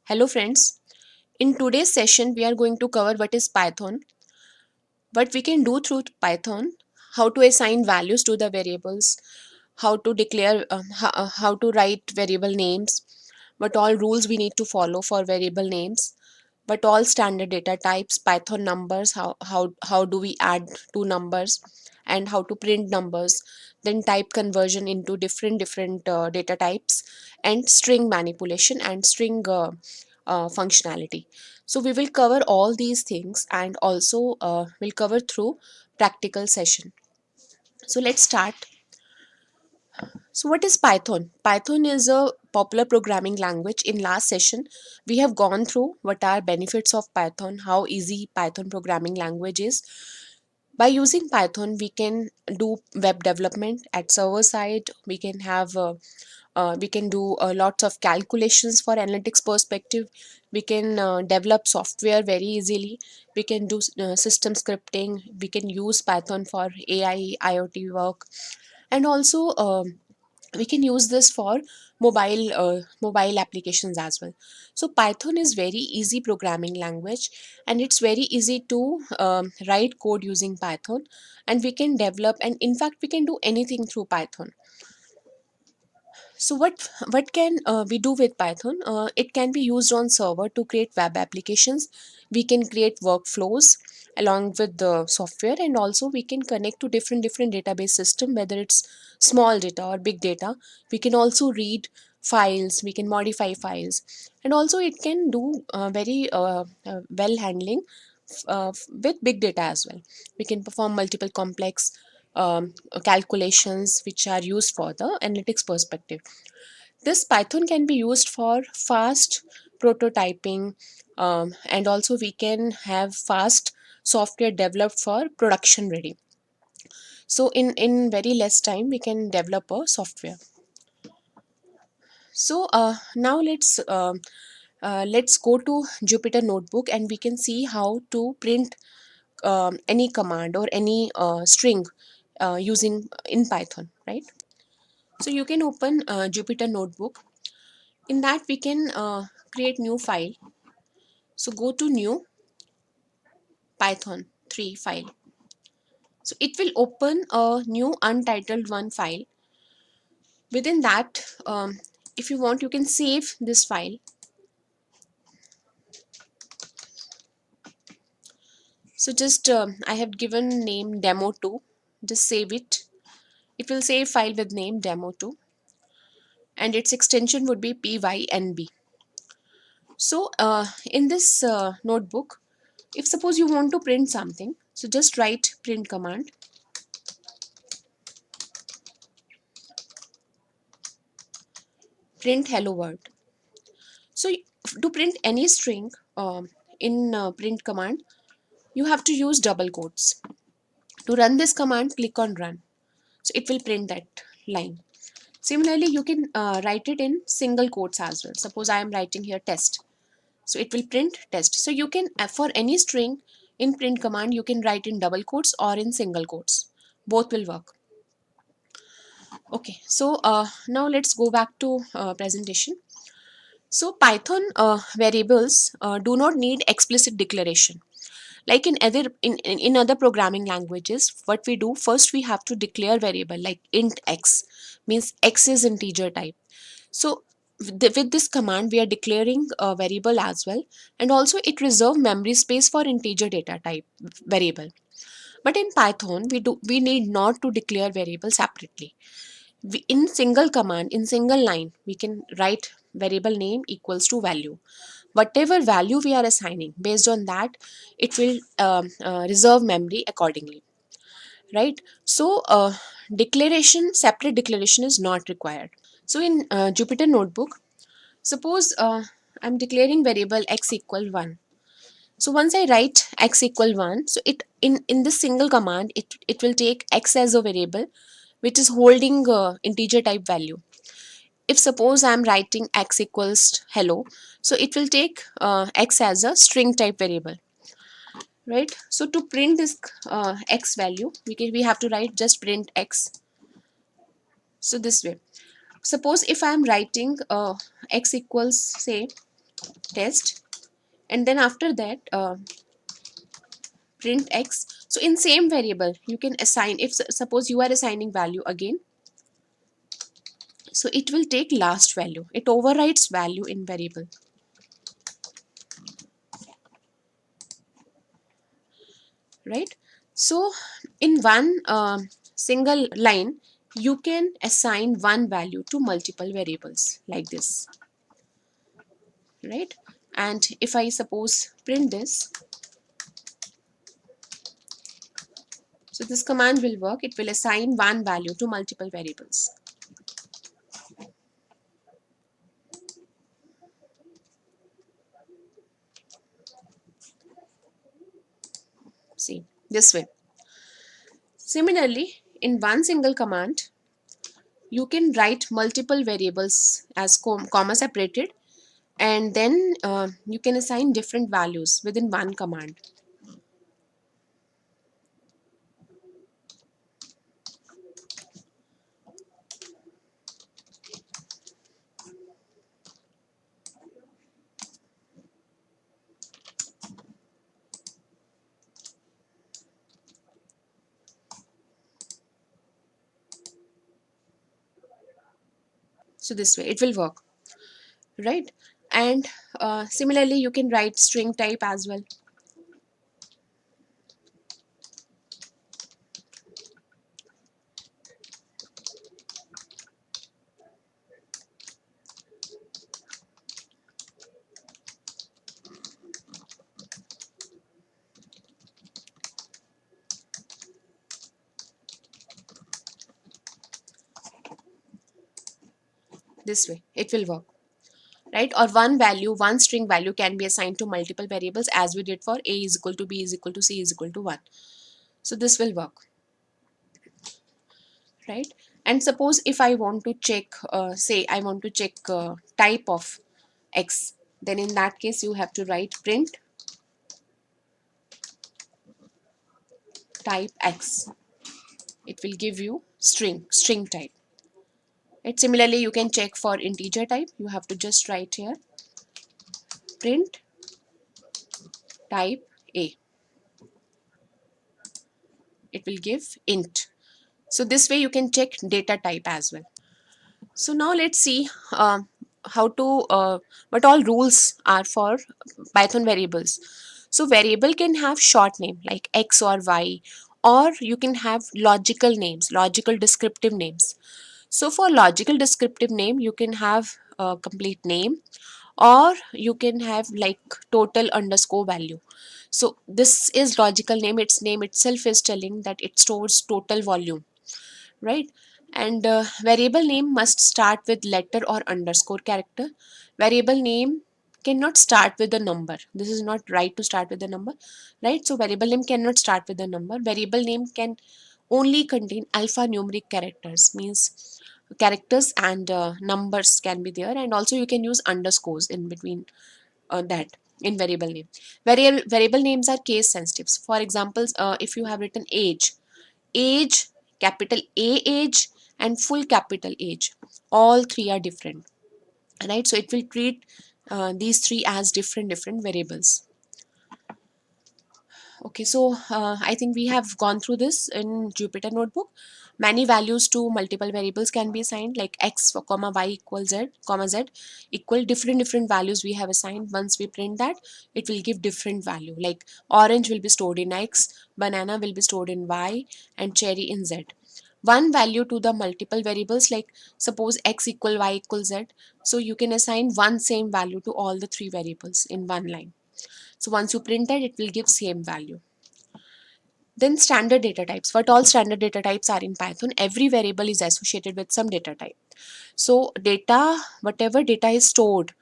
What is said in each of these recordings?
Hello friends, in today's session we are going to cover what is Python, what we can do through Python, how to assign values to the variables, how to declare, how to write variable names, what all rules we need to follow for variable names, what all standard data types, Python numbers, how do we add two numbers and how to print numbers, then type conversion into different data types and string manipulation and string functionality. So we will cover all these things and also we'll cover through practical session. So let's start. So what is Python? Python is a popular programming language. In last session, we have gone through what are benefits of Python, how easy Python programming language is. By using Python, we can do web development at server side. We can do lots of calculations for analytics perspective. We can develop software very easily. We can do system scripting. We can use Python for AI, IoT work, and also we can use this for mobile applications as well. So Python is very easy programming language, and it's very easy to write code using Python, and we can develop, and in fact we can do anything through Python. So what can we do with Python? It can be used on server to create web applications. We can create workflows along with the software, and also we can connect to different database system, whether it's small data or big data. We can also read files. We can modify files, and also it can do very well handling with big data as well. We can perform multiple complex calculations which are used for the analytics perspective. This Python can be used for fast prototyping, and also we can have fast software developed for production ready. So in very less time we can develop a software. So now let's go to Jupyter Notebook, and we can see how to print any command or any string using in Python, right? So you can open Jupyter Notebook. In that we can create new file. So go to new Python 3 file. So it will open a new untitled one file. Within that, if you want, you can save this file. So just I have given name demo2. Just save it. It will save file with name demo2, and its extension would be pynb. So in this notebook, if suppose you want to print something, so just write print command, print hello world. So to print any string in print command, you have to use double quotes. To run this command, click on run. So it will print that line. Similarly, you can write it in single quotes as well. Suppose I am writing here test. So it will print test. So you can, for any string in print command, you can write in double quotes or in single quotes. Both will work. Okay, so now let's go back to presentation. So Python variables do not need explicit declaration. Like in other programming languages, what we do first, we have to declare variable like int x, means x is integer type. So with this command we are declaring a variable as well, and also it reserve memory space for integer data type variable. But in Python we need not to declare variable separately. In single command, in single line, we can write variable name equals to value. Whatever value we are assigning, based on that it will reserve memory accordingly, right? So declaration, separate declaration is not required. So in Jupyter Notebook, suppose I'm declaring variable x equal 1. So once I write x equal 1, so it in this single command, it will take x as a variable which is holding integer type value. If suppose I'm writing x equals hello, so it will take x as a string type variable, right? So to print this x value, we have to write just print x. So this way, suppose if I'm writing x equals say test, and then after that print x. So in same variable you can assign, if suppose you are assigning value again, so it will take last value, it overrides value in variable, right? So in one single line you can assign one value to multiple variables like this, right? And if I suppose print this, so this command will work, it will assign one value to multiple variables. See, this way. Similarly, in one single command you can write multiple variables as comma separated, and then you can assign different values within one command. So this way it will work, right? And similarly you can write string type as well. This way it will work, right? Or one value, one string value can be assigned to multiple variables, as we did for a is equal to b is equal to c is equal to 1. So this will work, right? And suppose if I want to check say I want to check type of x, then in that case you have to write print type x, it will give you string type. Right? Similarly you can check for integer type, you have to just write here print type a, it will give int. So this way you can check data type as well. So now let's see how to what all rules are for Python variables. So variable can have short name like x or y, or you can have logical names, logical descriptive names. So for logical descriptive name you can have a complete name, or you can have like total underscore value. So this is logical name, its name itself is telling that it stores total volume, right? And variable name must start with letter or underscore character. Variable name cannot start with a number, this is not right to start with a number, right? So variable name cannot start with a number, variable name can only contain alphanumeric characters, means characters and numbers can be there, and also you can use underscores in between that in variable name. Variable names are case sensitive. For examples, if you have written age, capital A age, and full capital age, all three are different, right? So it will treat these three as different variables. Okay, so I think we have gone through this in Jupyter Notebook. Many values to multiple variables can be assigned, like x comma y equals z comma z equal different values we have assigned. Once we print that, it will give different value. Like orange will be stored in x, banana will be stored in y, and cherry in z. One value to the multiple variables, like suppose x equal y equal z. So you can assign one same value to all the three variables in one line. So once you print it, it will give same value. Then standard data types. What all standard data types are in Python? Every variable is associated with some data type. So data, whatever data is stored,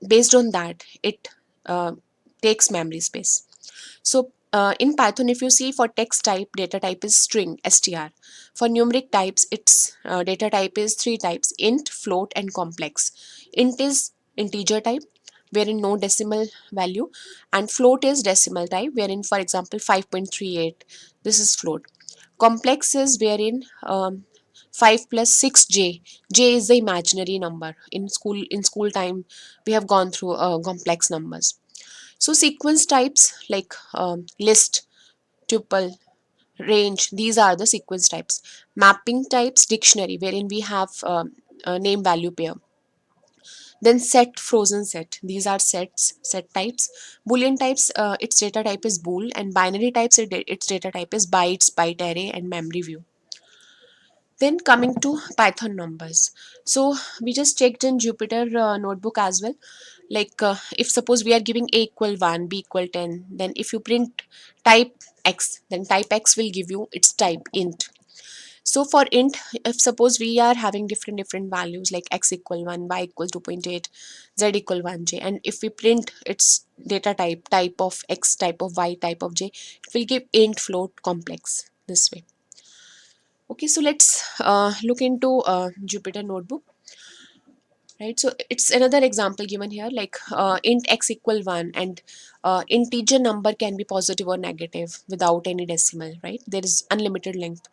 based on that, it uh, takes memory space. So in Python, if you see, for text type, data type is string, str. For numeric types, its data type is three types: int, float, and complex. Int is integer type, wherein no decimal value, and float is decimal type, wherein, for example, 5.38, this is float. Complex is wherein 5 plus 6j. J is the imaginary number. In school time, we have gone through complex numbers. So sequence types like list, tuple, range, these are the sequence types. Mapping types, dictionary, wherein we have a name value pair. Then set, frozen set, these are set types. Boolean types, its data type is bool, and binary types, its data type is bytes, byte array, and memory view. Then coming to Python numbers. So we just checked in Jupyter notebook as well. Like if suppose we are giving a equal 1, b equal 10, then if you print type x, then type x will give you its type int. So for int, if suppose we are having different values like x equal 1, y equal 2.8, z equal 1j, and if we print its data type, type of x, type of y, type of j, it will give int float complex this way. Okay, so let's look into Jupyter notebook. Right, so it's another example given here, like int x equal 1, and integer number can be positive or negative without any decimal, right? There is unlimited length.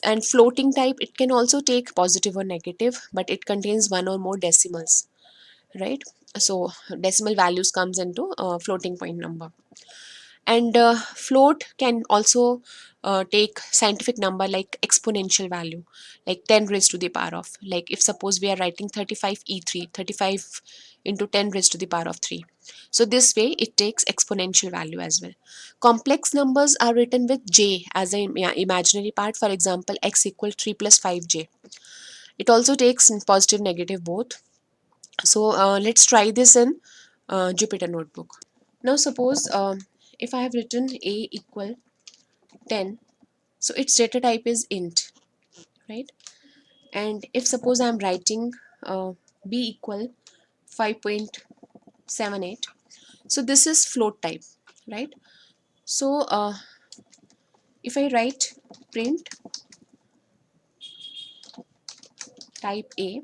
And floating type, it can also take positive or negative, but it contains one or more decimals, right? So decimal values comes into floating point number. And float can also take scientific number like exponential value, like 10 raised to the power of, like if suppose we are writing 35e3, 35 into 10 raised to the power of 3. So this way it takes exponential value as well. Complex numbers are written with j as an imaginary part. For example, x equal 3 plus 5j. It also takes positive negative both. So let's try this in Jupyter notebook. Now suppose if I have written a equal 10, so its data type is int, right? And if suppose I am writing b equal 5.78, so this is float type, right? So if I write print type a,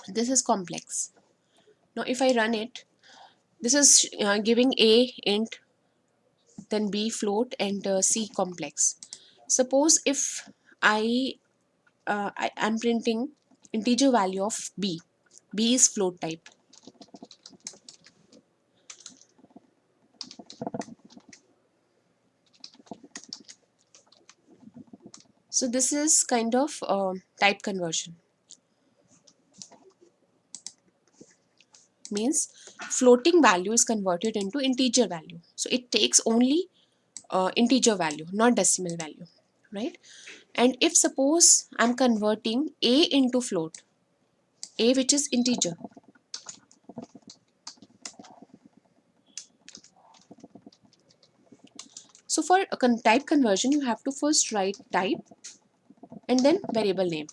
this is complex. Now if I run it, this is giving a int, then b float, and c complex. Suppose if I am printing integer value of b. B is float type. So this is kind of type conversion. Means floating value is converted into integer value. So it takes only integer value, not decimal value, right? And if suppose I'm converting a into float, a which is integer, so for a type conversion, you have to first write type and then variable name.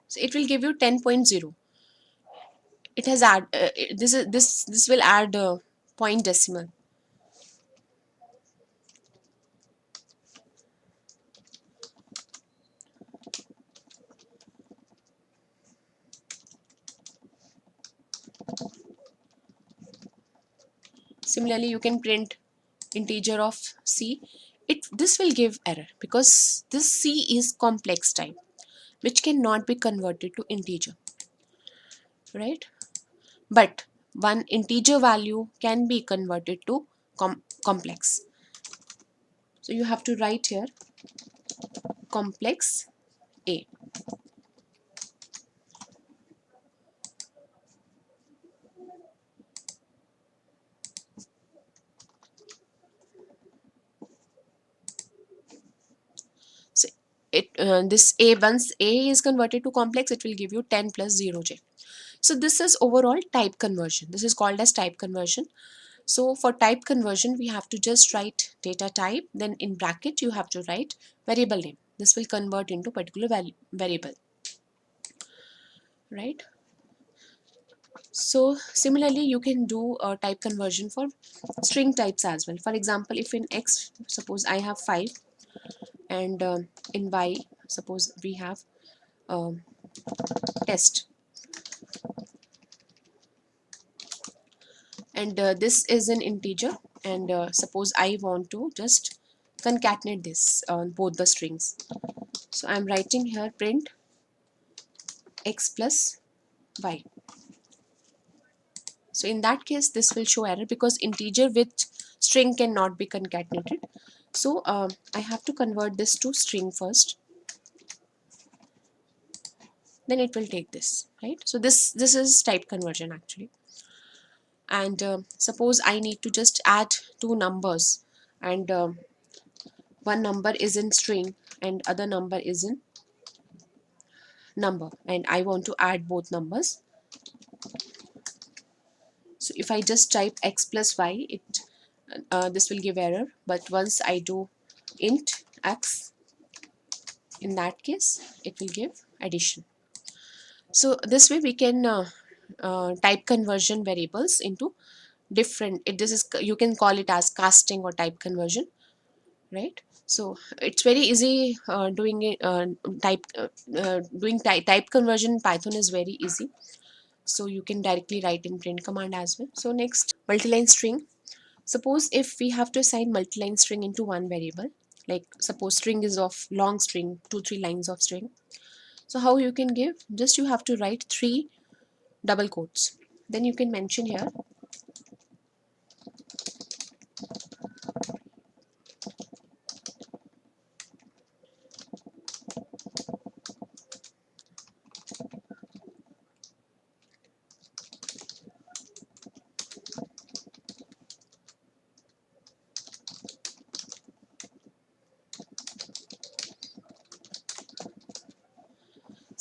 So it will give you 10.0. It has add this will add point decimal. Similarly, you can print integer of c. This will give error because this c is complex type, which cannot be converted to integer, right? But one integer value can be converted to complex. So you have to write here complex a. So this a, once a is converted to complex, it will give you 10 plus 0j. So this is overall type conversion. This is called as type conversion. So for type conversion, we have to just write data type, then in bracket you have to write variable name. This will convert into particular variable, right? So similarly, you can do a type conversion for string types as well. For example, if in X, suppose I have 5, and in Y, suppose we have um, test, and this is an integer, and suppose I want to just concatenate this on both the strings. So I'm writing here print X plus Y. So in that case, this will show error because integer with string cannot be concatenated. So I have to convert this to string first, then it will take this, right? So this is type conversion actually. And suppose I need to just add two numbers, and one number is in string and other number is in number, and I want to add both numbers. So if I just type X plus Y, it this will give error. But once I do int X, in that case it will give addition. So this way we can type conversion variables into different, this is, you can call it as casting or type conversion, right? So it's very easy doing it, type conversion in Python is very easy. So you can directly write in print command as well. So next, multiline string. Suppose if we have to assign multiline string into one variable, like suppose string is of long string, 2-3 lines of string. So how you can give, just you have to write 3 double quotes, then you can mention here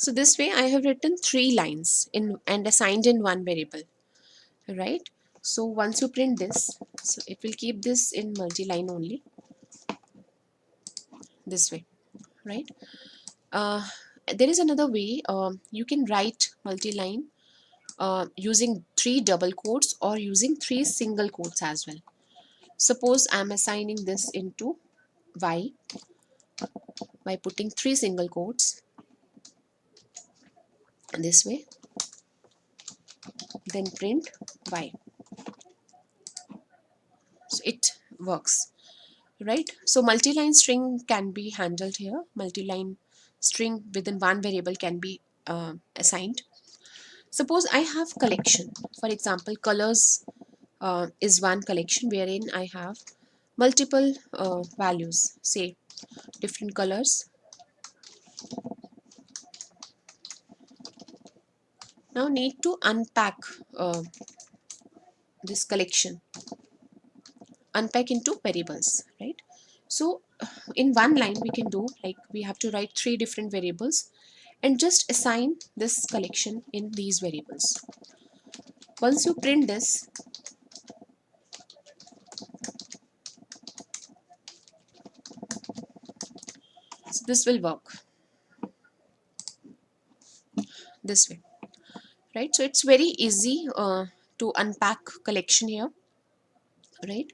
So this way I have written 3 lines in and assigned in one variable, right? So once you print this, so it will keep this in multi-line only, this way, right? Uh, there is another way, you can write multi-line using 3 double quotes or using 3 single quotes as well. Suppose I am assigning this into Y by putting 3 single quotes this way, then print Y. So it works, right? So multi-line string can be handled here. Multi-line string within one variable can be assigned. Suppose I have collection. For example, colors is one collection wherein I have multiple values, say different colors. Now need to unpack this collection, unpack into variables, right? So in one line we can do like we have to write 3 different variables and just assign this collection in these variables. Once you print this, so this will work this way, right? So it's very easy to unpack collection here, right?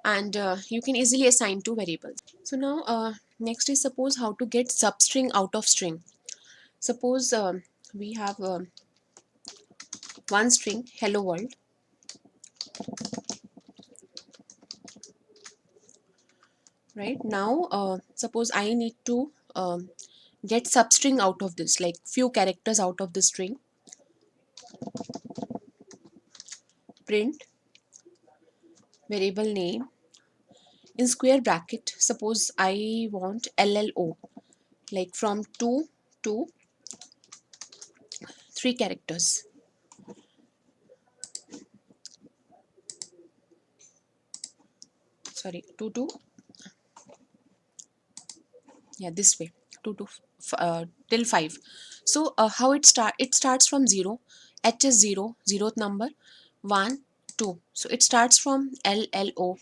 And you can easily assign two variables. So now next is suppose how to get substring out of string. Suppose we have one string hello world, right? Now suppose I need to get substring out of this, like few characters out of the string. Print variable name in square bracket, suppose I want LLO, like from 2 to 3 characters. Sorry, 2 to, yeah, this way, 2 to till 5. So how it starts from 0. H is 0, zeroth number, 1, 2. So it starts from LLO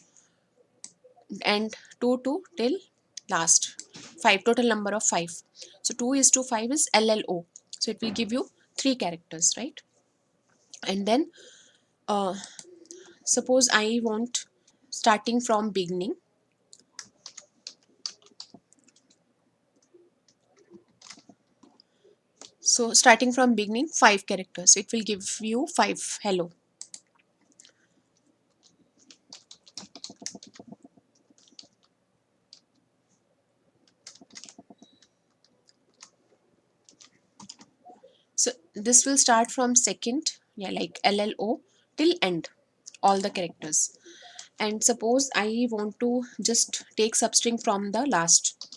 and 2 to till last 5, total number of 5. So 2 is to 5 is LLO. So it will give you 3 characters, right? And then uh, suppose I want starting from beginning. So starting from beginning 5 characters. It will give you 5 hello. So this will start from second, yeah, like LLO till end, all the characters. And suppose I want to just take substring from the last.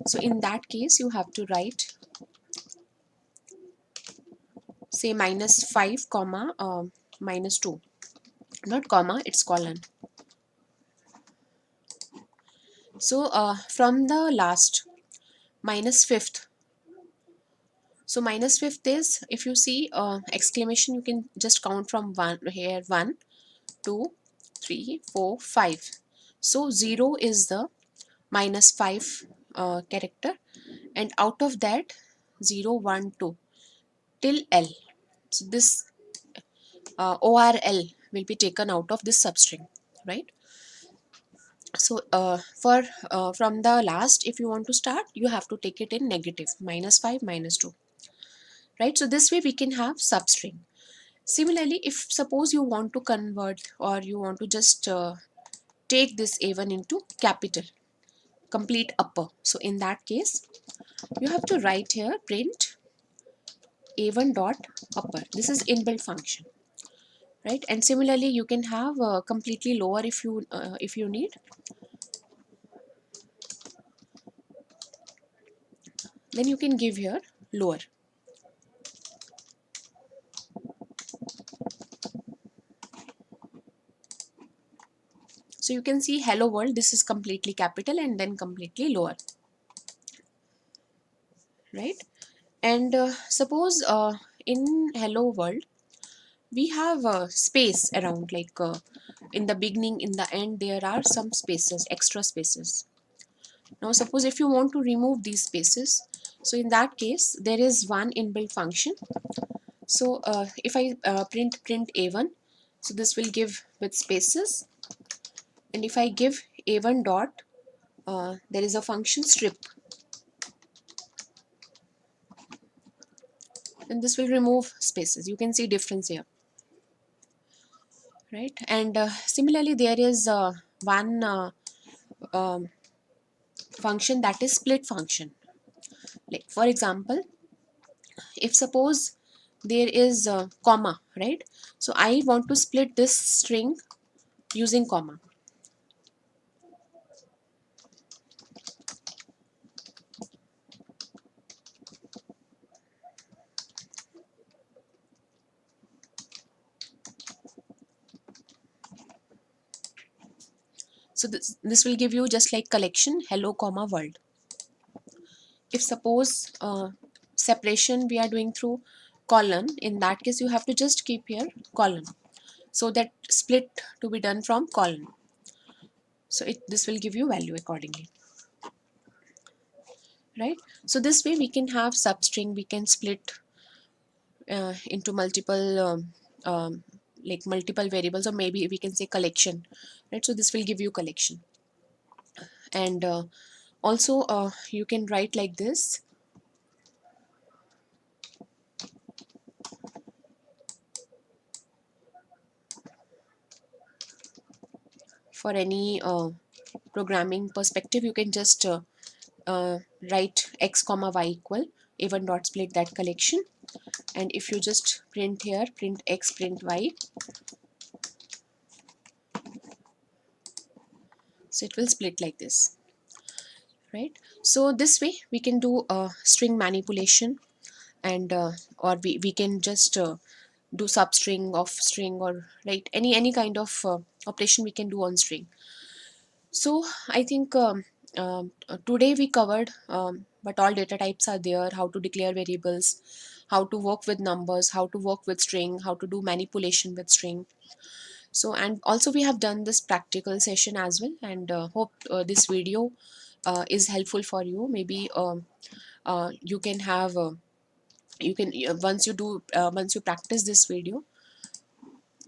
So in that case, you have to write say -5 comma -2, not comma, it's colon. So from the last -5th. So -5th is, if you see exclamation, you can just count from one here, 1, 2, 3, 4, 5. So 0 is the -5 character, and out of that 0, 1, 2 till L. So this ORL will be taken out of this substring, right? So for from the last, if you want to start, you have to take it in negative, -5, -2, right? So this way we can have substring. Similarly, if suppose you want to convert, or you want to just take this A1 into capital, complete upper, so in that case you have to write here print A1 dot upper. This is inbuilt function, right? And similarly you can have completely lower if you need. Then you can give here lower. So you can see hello world, this is completely capital and then completely lower, right? And suppose in hello world we have space around, like in the beginning, in the end, there are some spaces, extra spaces. Now suppose if you want to remove these spaces, so in that case there is one inbuilt function. So if I print A1, so this will give with spaces, and if I give A1 dot, there is a function strip, and this will remove spaces. You can see difference here, right? And similarly there is one um, function, that is split function. Like for example, if suppose there is a comma, right? So I want to split this string using comma. So this will give you just like collection hello comma world. If suppose separation we are doing through colon, in that case you have to just keep here colon, so that split to be done from colon. So this will give you value accordingly, right? So this way we can have substring, we can split into multiple like multiple variables, or maybe we can say collection, right? So this will give you collection. And also you can write like this, for any programming perspective, you can just write x comma y equal a1 dot split that collection, and if you just print here print x print y, so it will split like this, right? So this way we can do string manipulation, and or we can just do substring of string, or right, any kind of operation we can do on string. So I think today we covered but all data types are there, how to declare variables, how to work with numbers, how to work with string, how to do manipulation with string. So, and also we have done this practical session as well, and hope this video is helpful for you. Maybe you can have you can once you practice this video,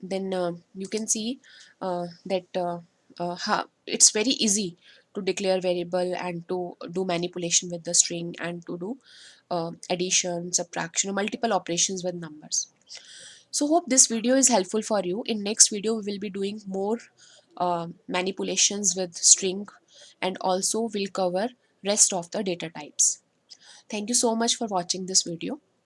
then you can see that how it's very easy to declare variable and to do manipulation with the string and to do addition, subtraction, or multiple operations with numbers. So hope this video is helpful for you. In next video we will be doing more manipulations with string, and also we'll cover rest of the data types. Thank you so much for watching this video.